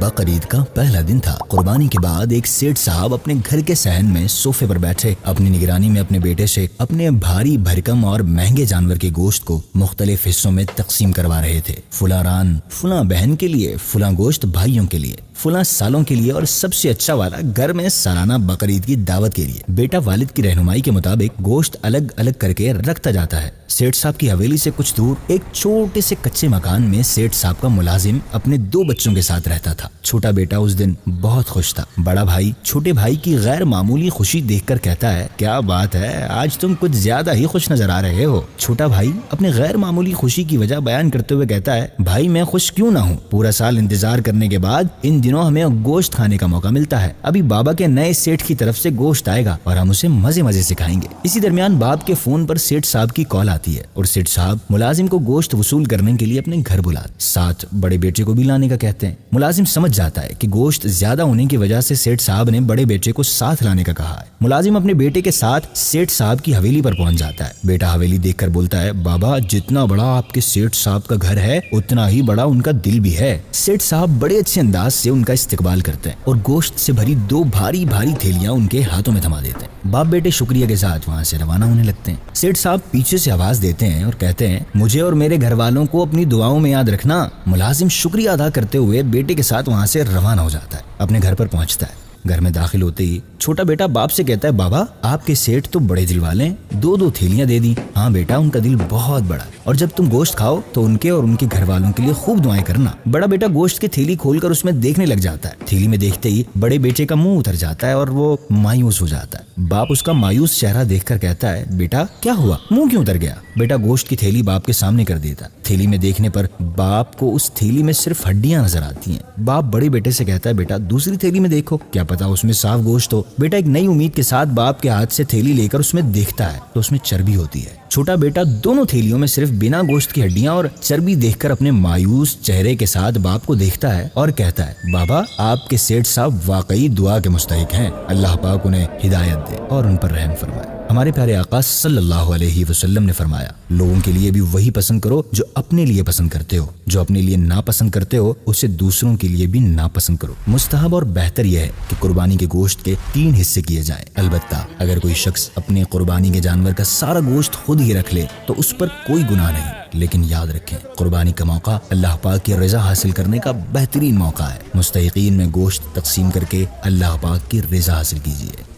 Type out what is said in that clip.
بقر عید کا پہلا دن تھا۔ قربانی کے بعد ایک سیٹھ صاحب اپنے گھر کے صحن میں صوفے پر بیٹھے اپنی نگرانی میں اپنے بیٹے سے اپنے بھاری بھرکم اور مہنگے جانور کے گوشت کو مختلف حصوں میں تقسیم کروا رہے تھے۔ فلاں ران فلاں بہن کے لیے، فلاں گوشت بھائیوں کے لیے، فلاں سالوں کے لیے اور سب سے اچھا والا گھر میں سالانہ بقر عید کی دعوت کے لیے۔ بیٹا والد کی رہنمائی کے مطابق گوشت الگ الگ کر کے رکھتا جاتا ہے۔ سیٹھ صاحب کی حویلی سے کچھ دور ایک چھوٹے سے کچے مکان میں سیٹھ صاحب کا ملازم اپنے 2 بچوں کے ساتھ رہتا تھا۔ چھوٹا بیٹا اس دن بہت خوش تھا۔ بڑا بھائی چھوٹے بھائی کی غیر معمولی خوشی دیکھ کر کہتا ہے، کیا بات ہے، آج تم کچھ زیادہ ہی خوش نظر آ رہے ہو۔ چھوٹا بھائی اپنے غیر معمولی خوشی کی وجہ بیان کرتے ہوئے کہتا ہے، بھائی میں خوش کیوں نہ ہوں، پورا سال انتظار کرنے کے بعد ان دنوں ہمیں گوشت کھانے کا موقع ملتا ہے۔ ابھی بابا کے نئے سیٹھ کی طرف سے گوشت آئے گا اور ہم اسے مزے مزے سے کھائیں گے۔ اسی درمیان باپ کے فون پر سیٹھ صاحب کی کال آتی ہے اور سیٹھ صاحب ملازم کو گوشت وصول کرنے کے لیے اپنے گھر بلاتے، ساتھ بڑے بیٹے کو بھی لانے کا کہتے ہیں۔ ملازم سمجھ جاتا ہے کہ گوشت زیادہ ہونے کی وجہ سے سیٹھ صاحب نے بڑے بیٹے کو ساتھ لانے کا کہا ہے۔ ملازم اپنے بیٹے کے ساتھ سیٹھ صاحب کی حویلی پر پہنچ جاتا ہے۔ بیٹا حویلی دیکھ کر بولتا ہے، بابا جتنا بڑا آپ کے سیٹھ صاحب کا گھر ہے اتنا ہی بڑا ان کا دل بھی ہے۔ سیٹھ صاحب بڑے اچھے انداز سے ان کا استقبال کرتے ہیں اور گوشت سے بھری 2 بھاری بھاری تھیلیاں ان کے ہاتھوں میں تھما دیتے ہیں۔ باپ بیٹے شکریہ کے ساتھ وہاں سے روانہ ہونے لگتے ہیں۔ سیٹھ صاحب پیچھے سے آواز دیتے ہیں اور کہتے ہیں، مجھے اور میرے گھر والوں کو اپنی دعاؤں میں یاد رکھنا۔ ملازم شکریہ ادا کرتے ہوئے بیٹے کے ساتھ وہاں سے روانہ ہو جاتا ہے، اپنے گھر پر پہنچتا ہے۔ گھر میں داخل ہوتے ہی چھوٹا بیٹا باپ سے کہتا ہے، بابا آپ کے سیٹھ تو بڑے دل والے ہیں، 2 تھیلیاں دے دی۔ ہاں بیٹا، ان کا دل بہت بڑا ہے، اور جب تم گوشت کھاؤ تو ان کے اور ان کے گھر والوں کے لیے خوب دعائیں کرنا۔ بڑا بیٹا گوشت کی تھیلی کھول کر اس میں دیکھنے لگ جاتا ہے۔ تھیلی میں دیکھتے ہی بڑے بیٹے کا منہ اتر جاتا ہے اور وہ مایوس ہو جاتا ہے۔ باپ اس کا مایوس چہرہ دیکھ کر کہتا ہے، بیٹا کیا ہوا، منہ کیوں اتر گیا؟ بیٹا گوشت کی تھیلی باپ کے سامنے کر دیتا۔ تھیلی میں دیکھنے پر باپ کو اس تھیلی میں صرف ہڈیاں نظر آتی ہیں۔ باپ بڑے بیٹے سے کہتا ہے، بیٹا دوسری تھیلی میں دیکھو، کیا پتا اس میں صاف گوشت ہو۔ بیٹا ایک نئی امید کے ساتھ باپ کے ہاتھ سے تھیلی لے کر اس میں دیکھتا ہے تو اس میں چربی ہوتی ہے۔ چھوٹا بیٹا دونوں تھیلیوں میں صرف بنا گوشت کی ہڈیاں اور چربی دیکھ کر اپنے مایوس چہرے کے ساتھ باپ کو دیکھتا ہے اور کہتا ہے، بابا آپ کے سیٹھ صاحب واقعی دعا کے مستحق ہیں، اللہ پاک انہیں ہدایت دے اور ان پر رحم فرمائے۔ ہمارے پیارے آقا صلی اللہ علیہ وسلم نے فرمایا، لوگوں کے لیے بھی وہی پسند کرو جو اپنے لیے پسند کرتے ہو، جو اپنے لیے ناپسند کرتے ہو اسے دوسروں کے لیے بھی ناپسند کرو۔ مستحب اور بہتر یہ ہے کہ قربانی کے گوشت کے 3 حصے کیے جائیں۔ البتہ اگر کوئی شخص اپنے قربانی کے جانور کا سارا گوشت خود ہی رکھ لے تو اس پر کوئی گناہ نہیں، لیکن یاد رکھیں قربانی کا موقع اللہ پاک کی رضا حاصل کرنے کا بہترین موقع ہے۔ مستحقین میں گوشت تقسیم کر کے اللہ پاک کی رضا حاصل کیجیے۔